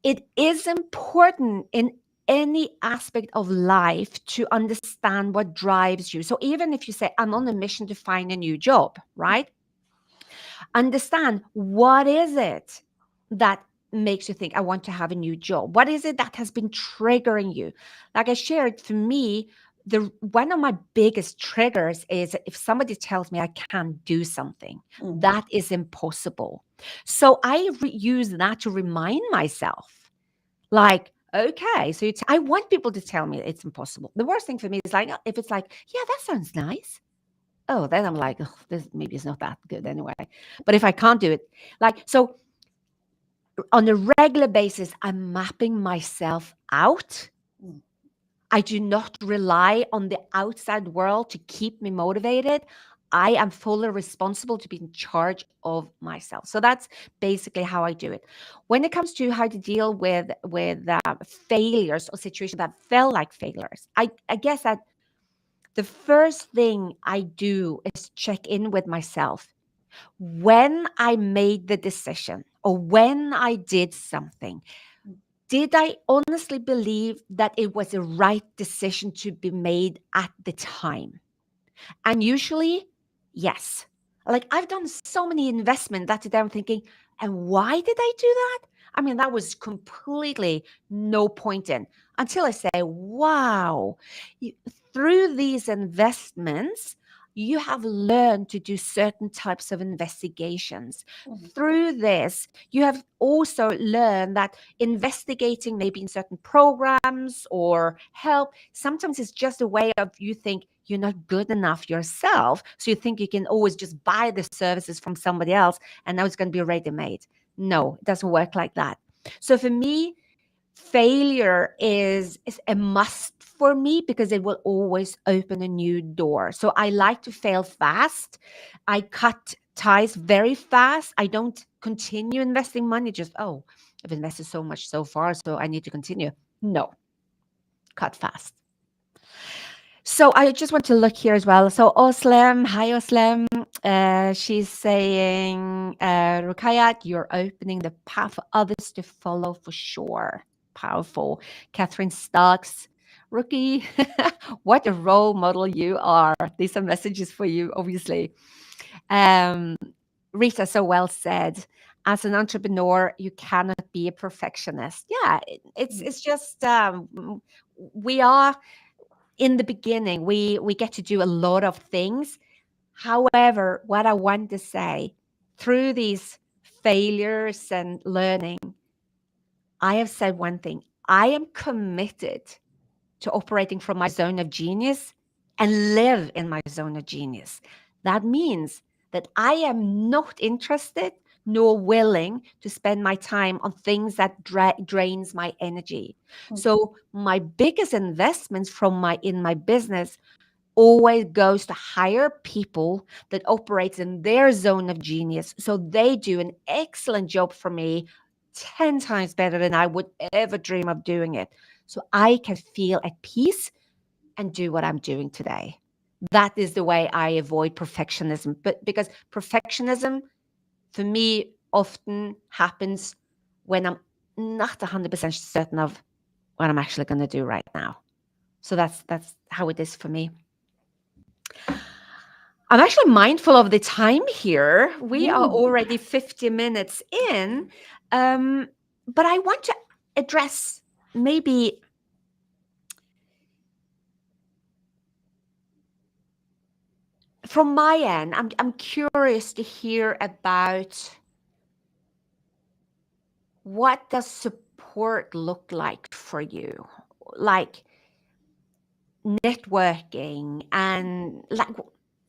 it is important in any aspect of life to understand what drives you. So even if you say, I'm on a mission to find a new job, right? Understand, what is it that makes you think I want to have a new job? What is it that has been triggering you? Like I shared, for me, the one of my biggest triggers is if somebody tells me I can't do something, that is impossible. So I use that to remind myself, like, okay, so I want people to tell me it's impossible. The worst thing for me is like, if it's like, yeah, that sounds nice. Oh, then I'm like, oh, this maybe it's not that good anyway. But if I can't do it, like, so on a regular basis, I'm mapping myself out. I do not rely on the outside world to keep me motivated. I am fully responsible to be in charge of myself. So that's basically how I do it. When it comes to how to deal with failures or situations that felt like failures, I guess that the first thing I do is check in with myself. When I made the decision or when I did something, did I honestly believe that it was the right decision to be made at the time? And usually, yes. Like I've done so many investments that today I'm thinking, and why did I do that? I mean, that was completely no point in until I say, wow, through these investments, you have learned to do certain types of investigations. Through this, you have also learned that investigating maybe in certain programs or help, sometimes it's just a way of you think you're not good enough yourself. So you think you can always just buy the services from somebody else and now it's going to be ready made. No, it doesn't work like that. So for me, failure is a must for me because it will always open a new door. So I like to fail fast. I cut ties very fast. I don't continue investing money just, oh, I've invested so much so far, so I need to continue. No, cut fast. So I just want to look here as well. So Oslem, hi Oslem. She's saying, Rukayyat, you're opening the path for others to follow for sure. Powerful. Catherine Starks, Rookie, what a role model you are. These are messages for you, obviously. Um, Rita, so well said. As an entrepreneur, you cannot be a perfectionist. Yeah, it's just we are in the beginning, we get to do a lot of things. However, what I want to say, through these failures and learning, I have said one thing. I am committed to operating from my zone of genius and live in my zone of genius. That means that I am not interested nor willing to spend my time on things that drains my energy. So my biggest investments from my in my business always goes to hire people that operates in their zone of genius. So they do an excellent job for me, 10 times better than I would ever dream of doing it. So I can feel at peace and do what I'm doing today. That is the way I avoid perfectionism. But because perfectionism for me often happens when I'm not 100% certain of what I'm actually going to do right now. So that's how it is for me. I'm actually mindful of the time here. We are already 50 minutes in. But I want to address maybe from my end, I'm curious to hear about what does support look like for you? Like networking and like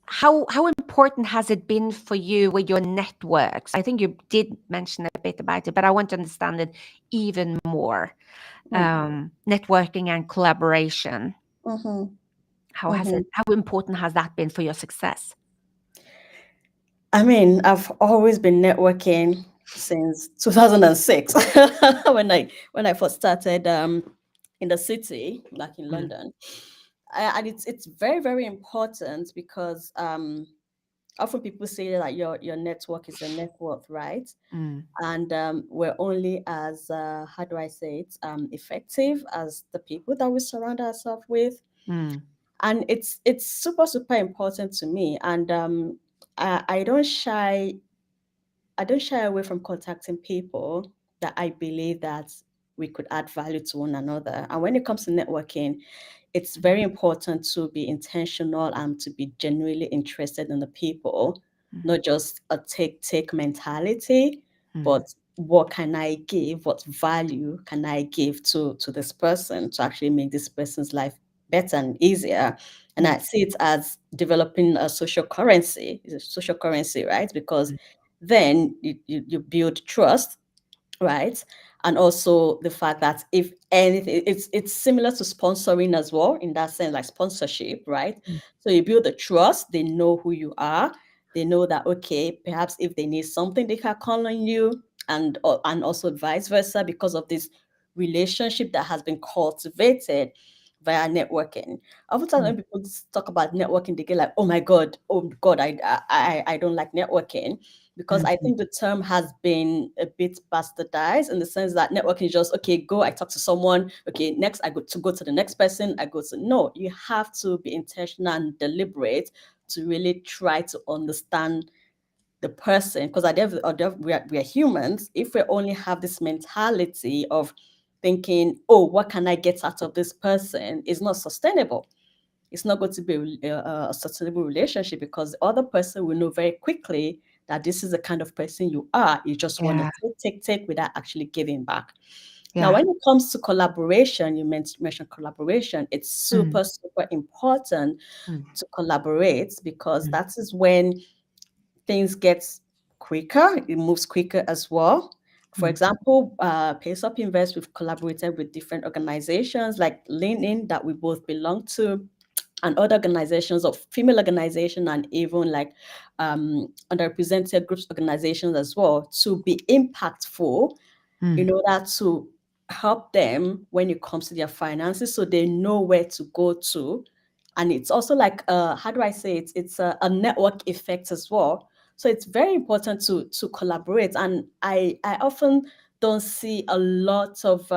how important has it been for you with your networks? I think you did mention a bit about it, but I want to understand it even more. Networking and collaboration. How important has that been for your success? I mean, I've always been networking since 2006 when I first started in the city, like in London. And it's very, very important because often people say that your network is your net worth, right? Mm, And we're only as how do I say it, effective as the people that we surround ourselves with. mm, And it's super super important to me. And I don't shy, I don't shy away from contacting people that I believe that we could add value to one another. And when it comes to networking, it's very important to be intentional and to be genuinely interested in the people, mm, not just a take mentality, mm, but what can I give? What value can I give to this person to actually make this person's life better and easier? And mm, I see it as developing a social currency. It's a social currency, right? Because mm, then you build trust, right? And also the fact that if anything, it's similar to sponsoring as well in that sense, like sponsorship, right? mm, So you build the trust, they know who you are, they know that okay, perhaps if they need something, they can call on you, and also vice versa because of this relationship that has been cultivated via networking. Oftentimes mm, when people talk about networking, they get like, oh God, I don't like networking, because mm, I mm, think the term has been a bit bastardized in the sense that networking is just okay, go, I talk to someone, okay, next I go to the next person, I go to no, you have to be intentional and deliberate to really try to understand the person, because at the end of we are humans. If we only have this mentality of thinking, oh, what can I get out of this person, it's not sustainable. It's not going to be a sustainable relationship, because the other person will know very quickly that this is the kind of person you are. You just want to yeah, take without actually giving back. Now, yeah, when it comes to collaboration, you mentioned collaboration. It's mm, super, super important mm, to collaborate, because mm, that is when things get quicker, it moves quicker as well. For mm, example, PaceUP Invest, we've collaborated with different organizations like LinkedIn that we both belong to, and other organizations of female organization, and even like underrepresented groups organizations as well, to be impactful in mm, order to help them when it comes to their finances, so they know where to go to. And it's also like how do I say it, it's a network effect as well. So it's very important to collaborate. And I often don't see a lot of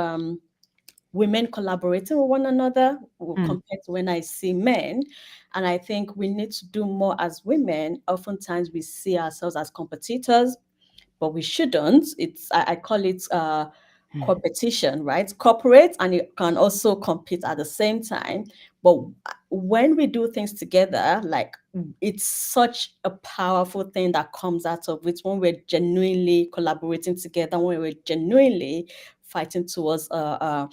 women collaborating with one another mm, compared to when I see men. And I think we need to do more as women. Oftentimes we see ourselves as competitors, but we shouldn't. I call it mm. competition, right? Cooperate, and you can also compete at the same time. But when we do things together, like, it's such a powerful thing that comes out of it when we're genuinely collaborating together, when we're genuinely fighting towards a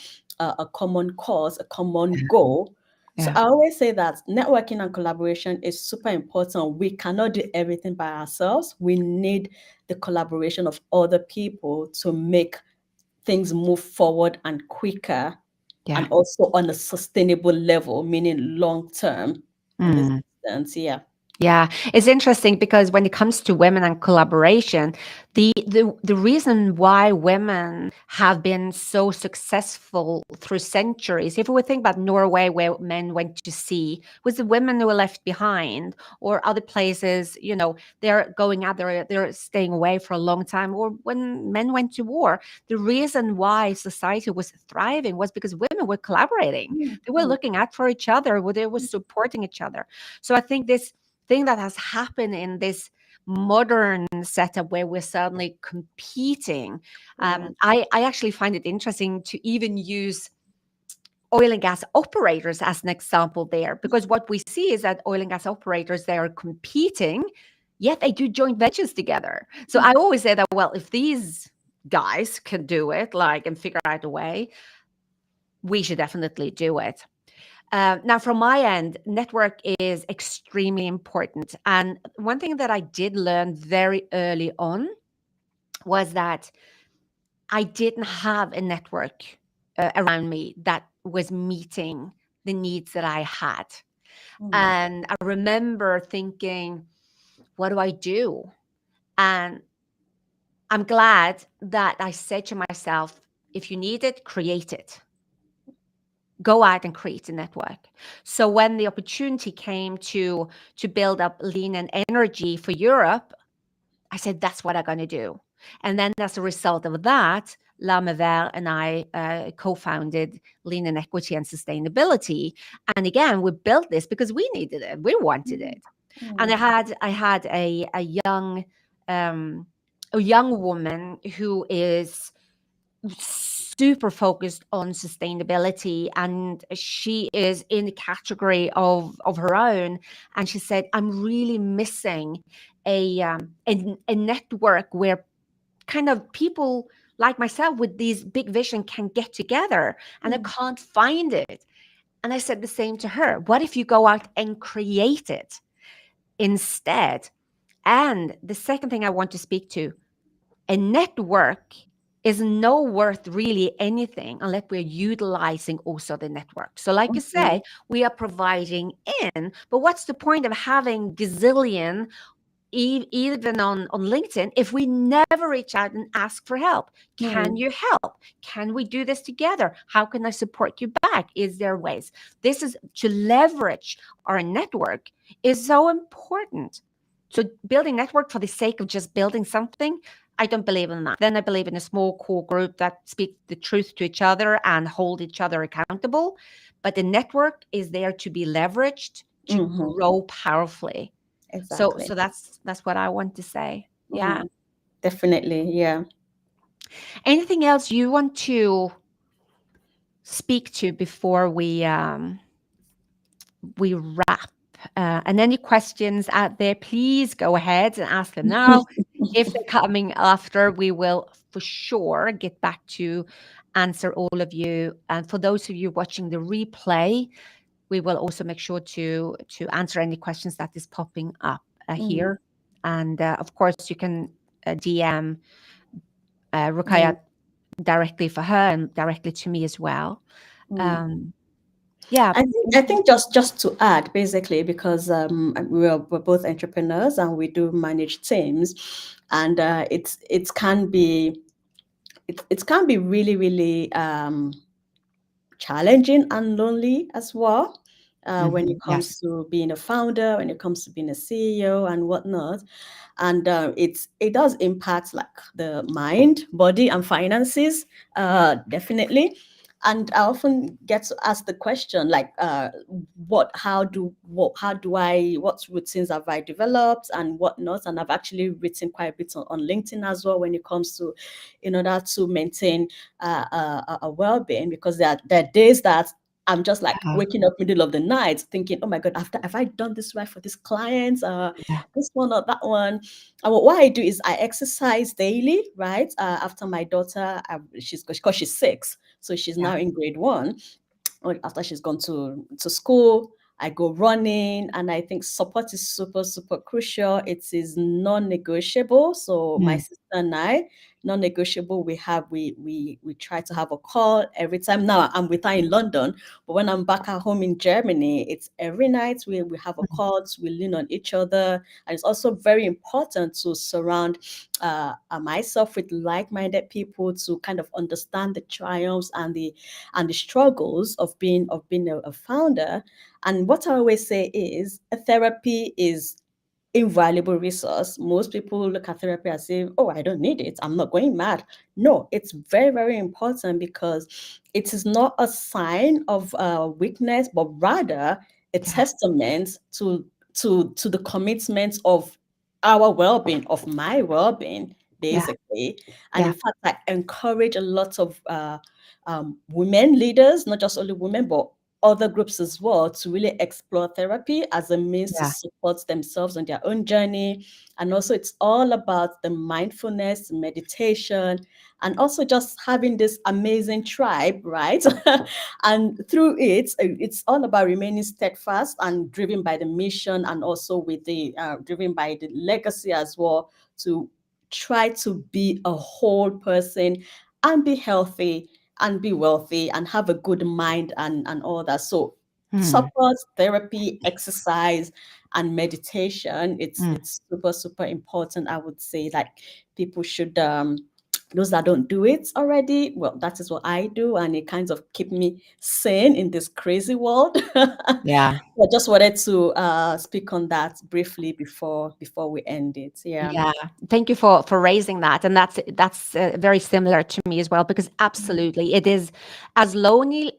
common cause, a common goal. So Yeah, I always say that networking and collaboration is super important. We cannot do everything by ourselves. We need the collaboration of other people to make things move forward and quicker, and yeah. also on a sustainable level, meaning long term in this Mm. instance. Yeah. Yeah, it's interesting because when it comes to women and collaboration, the reason why women have been so successful through centuries, if we think about Norway where men went to sea, was the women who were left behind, or other places, they're going out there, they're staying away for a long time, or when men went to war, the reason why society was thriving was because women were collaborating. Mm, They were mm, looking out for each other, they were supporting each other. So I think this thing that has happened in this modern setup where we're suddenly competing. yeah. I actually find it interesting to even use oil and gas operators as an example there, because what we see is that oil and gas operators, they are competing, yet they do joint ventures together. So I always say that, well, if these guys can do it, like, and figure out a way, we should definitely do it. Now, from my end, network is extremely important. And one thing that I did learn very early on was that I didn't have a network around me that was meeting the needs that I had. Mm, And I remember thinking, what do I do? And I'm glad that I said to myself, if you need it, create it. go out and create a network. So when the opportunity came to build up lean and energy for Europe, I said, that's what I'm going to do. And then as a result of that, La Mever and I co-founded Lean and Equity and Sustainability. And again, we built this because we needed it. We wanted Mm, it. And mm, I had um, a young woman who is super focused on sustainability, and she is in a category of her own. And she said, I'm really missing a network where kind of people like myself with these big vision can get together, and I mm, can't find it. And I said the same to her. What if you go out and create it instead? And the second thing I want to speak to, a network is no worth really anything unless we're utilizing also the network. So like you mhm, say, we are providing in, but what's the point of having gazillion even on LinkedIn if we never reach out and ask for help? Can mm, you help? Can we do this together? How can I support you back? Is there ways? This is to leverage our network is so important. So building network for the sake of just building something, I don't believe in that. Then I believe in a small core group that speak the truth to each other and hold each other accountable. But the network is there to be leveraged to mhm. grow powerfully. So Exactly. that's what I want to say. Yeah. Mm, definitely. Yeah. Anything else you want to speak to before we wrap? And any questions out there, please go ahead and ask them now. If they're coming after, we will for sure get back to answer all of you. And for those of you watching the replay, we will also make sure to answer any questions that is popping up Mm, here. And of course, you can DM mm, Rukayyat directly for her and directly to me as well. mm. Um, yeah. I think just to add, basically, because we're both entrepreneurs and we do manage teams, and it can be it can be really really challenging and lonely as well. When it Yes. comes to being a founder, when it comes to being a CEO and whatnot, and it does impact like the mind, body, and finances, definitely. And I often get to ask the question like, what routines have I developed and whatnot? And I've actually written quite a bit on LinkedIn as well when it comes to, in order to maintain a well-being, because there are days that I'm just like Yeah. waking up middle of the night thinking, oh my God, have I done this right for this client? Yeah. This one or that one. And what I do is I exercise daily, right? After my daughter, because she's 6, so she's Yeah. now in grade 1. After she's gone to school, I go running, and I think support is super super crucial. It is non-negotiable. So my Mm. sister and I, non-negotiable. We try to have a call every time. Now I'm with her in London, but when I'm back at home in Germany, it's every night we have a Mm. call. We lean on each other, and it's also very important to surround myself with like-minded people to kind of understand the triumphs and the struggles of being a founder. And what I always say is a therapy is invaluable resource. Most people look at therapy as if, oh, I don't need it, I'm not going mad. No, it's very, very important, because it is not a sign of weakness, but rather a Yeah. testament to the commitment of our well-being, of my well-being, Yeah. basically. And in Yeah. fact, I encourage a lot of women leaders, not just only women, but other groups as well, to really explore therapy as a means to Yeah. support themselves on their own journey. And also, it's all about the mindfulness, meditation, and also just having this amazing tribe, right? And through it, it's all about remaining steadfast and driven by the mission, and also with the driven by the legacy as well, to try to be a whole person and be healthy and be wealthy and have a good mind and all that. So Mm. support, therapy, exercise, and meditation, Mm. it's super super important. I would say like people should those that don't do it already, well, that is what I do, and it kind of keep me sane in this crazy world. Yeah. I just wanted to speak on that briefly before we end it. Yeah. Yeah, thank you for raising that, and that's very similar to me as well, because absolutely it is as lonely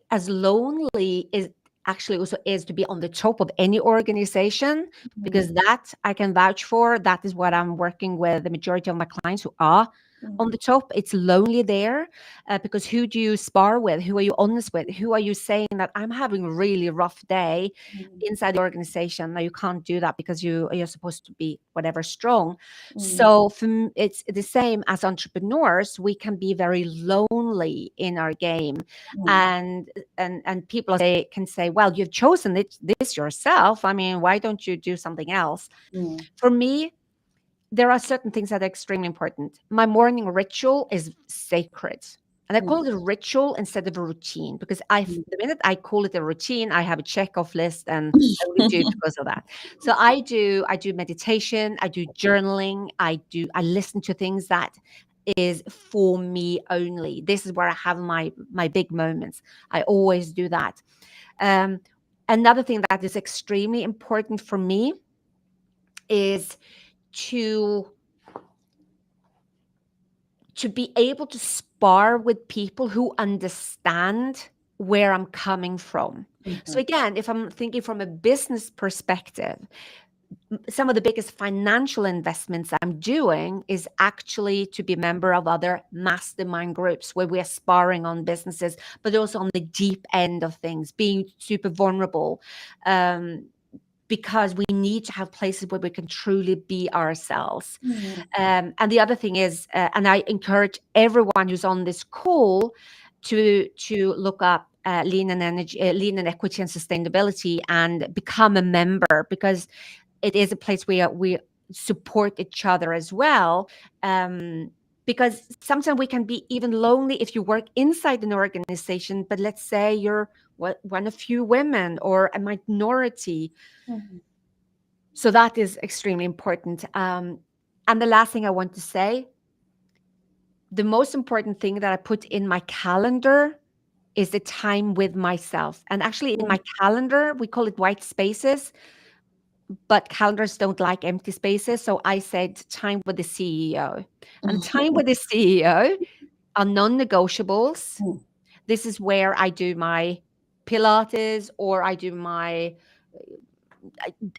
is actually also is to be on the top of any organization, because Mm, that I can vouch for. That is what I'm working with the majority of my clients who are on mm, the top. It's lonely there, because who do you spar with? Who are you honest with? Who are you saying that I'm having a really rough day mm, inside the organization? Now you can't do that because you're supposed to be whatever strong. mm, So it's the same as entrepreneurs. We can be very lonely in our game, mm, and people can say, well, you've chosen this yourself. I mean, why don't you do something else? mm, For me, there are certain things that are extremely important. My morning ritual is sacred. And I mm, call it a ritual instead of a routine, because the minute I call it a routine, I have a check-off list and I only do it mm. because of that. So I do meditation, I do journaling, I listen to things that is for me only. This is where I have my big moments. I always do that. Um, Another thing that is extremely important for me is to be able to spar with people who understand where I'm coming from. So Mhm, again, if I'm thinking from a business perspective, some of the biggest financial investments I'm doing is actually to be a member of other mastermind groups where we're sparring on businesses, but also on the deep end of things, being super vulnerable. Um, because we need to have places where we can truly be ourselves. mm, And the other thing is, and I encourage everyone who's on this call to look up lean and energy, lean and equity and sustainability, and become a member, because it is a place where we support each other as well. Because sometimes we can be even lonely if you work inside an organization, but let's say you're one of few women or a minority. mhm, So that is extremely important. And the last thing I want to say, the most important thing that I put in my calendar is the time with myself. And actually, in mm, my calendar, we call it white spaces, but calendars don't like empty spaces. So I said time with the CEO. And time with the CEO are non negotiables. mm, This is where I do my Pilates, or I do my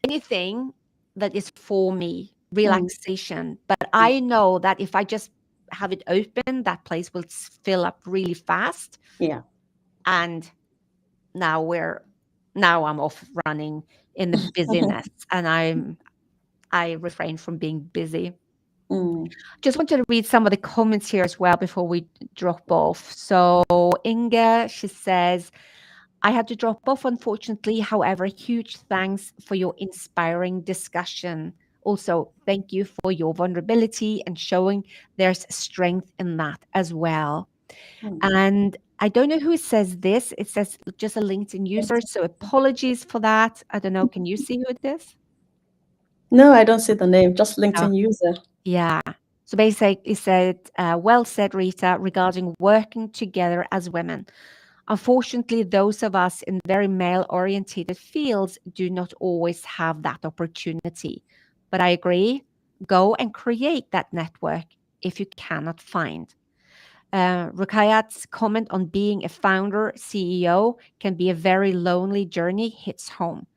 anything that is for me, mm. relaxation. But I know that if I just have it open, that place will fill up really fast. Yeah. And now I'm off running in the busyness, and I refrain from being busy. Mm, Just wanted to read some of the comments here as well before we drop off. So Inga, she says, I had to drop off, unfortunately. However, huge thanks for your inspiring discussion. Also, thank you for your vulnerability and showing there's strength in that as well. mm. And I don't know who says this. It says just a LinkedIn user. So apologies for that. I don't know. Can you see who it is? No, I don't see the name, just No. LinkedIn user. Yeah. So basically, it said, well said, Rita, regarding working together as women. Unfortunately, those of us in very male orientated fields do not always have that opportunity. But I agree, go and create that network if you cannot find. Rukayyat's comment on being a founder, CEO can be a very lonely journey hits home.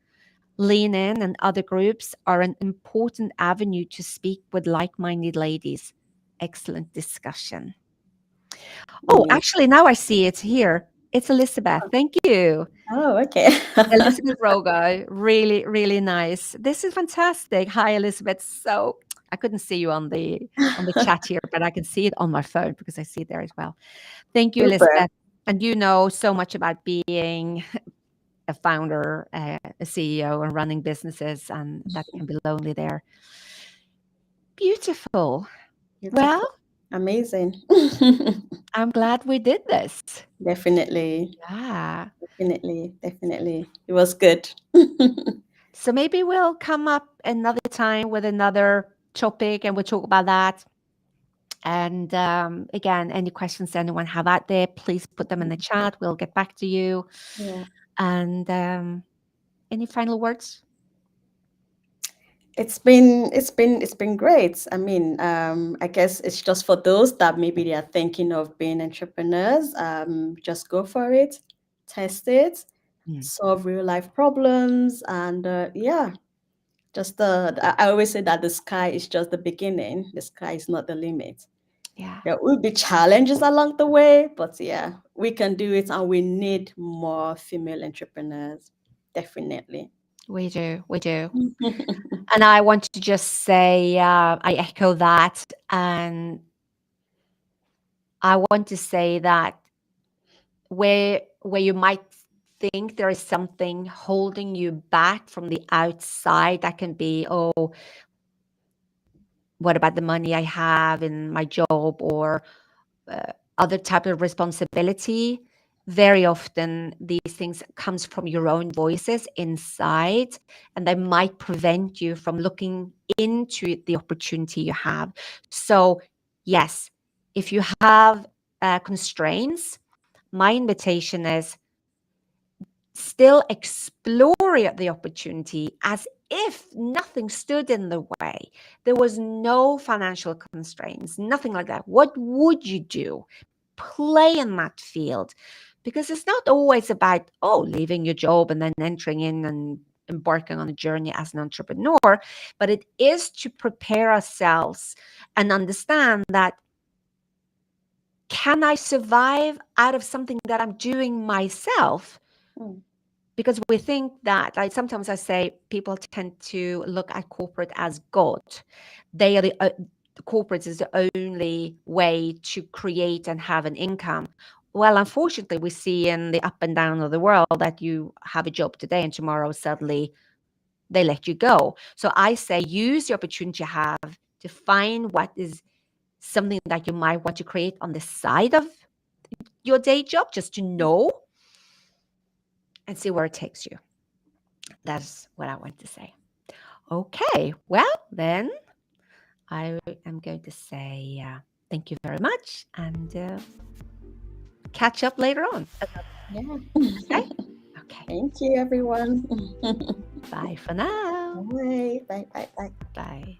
Lean In and other groups are an important avenue to speak with like minded ladies. Excellent discussion. Oh, Yeah. actually, now I see it here. It's Elizabeth. Thank you. Oh, okay. Elizabeth Rogo, really, really nice. This is fantastic. Hi, Elizabeth. So I couldn't see you on the chat here, but I can see it on my phone because I see it there as well. Thank you, Super. Elizabeth. And you know so much about being a founder, a CEO, and running businesses, and that can be lonely there. Beautiful. Well, Beautiful. Amazing. I'm glad we did this. Definitely. Yeah. Definitely. Definitely. It was good. So maybe we'll come up another time with another topic and we'll talk about that. And again, any questions anyone have out there, please put them in the chat. We'll get back to you. Yeah. And any final words? It's been great. I mean, I guess it's just for those that maybe they are thinking of being entrepreneurs. Just go for it, test it, solve real life problems, and yeah, just I always say that the sky is just the beginning. The sky is not the limit. Yeah, There will be challenges along the way, but yeah, we can do it, and we need more female entrepreneurs. Definitely. we do. We do. And I want to just say, I echo that. And I want to say that where you might think there is something holding you back from the outside, that can be, oh, what about the money I have in my job, or other type of responsibility. Very often these things comes from your own voices inside, and they might prevent you from looking into the opportunity you have. So yes, if you have constraints, my invitation is still explore the opportunity as if nothing stood in the way. There was no financial constraints, nothing like that. What would you do? Play in that field, because it's not always about, oh, leaving your job and then entering in and embarking on a journey as an entrepreneur, but it is to prepare ourselves and understand that, can I survive out of something that I'm doing myself? Because we think that, like, sometimes I say people tend to look at corporate as God. They are the corporate is the only way to create and have an income. Well, unfortunately, we see in the up and down of the world that you have a job today and tomorrow suddenly they let you go. So I say use the opportunity you have to find what is something that you might want to create on the side of your day job, just to know, and see where it takes you. That's what I want to say. Okay, well, then I am going to say thank you very much, and catch up later on. Yeah. Okay? Okay. Thank you, everyone. Bye for now. Bye. Bye. Bye. Bye. Bye.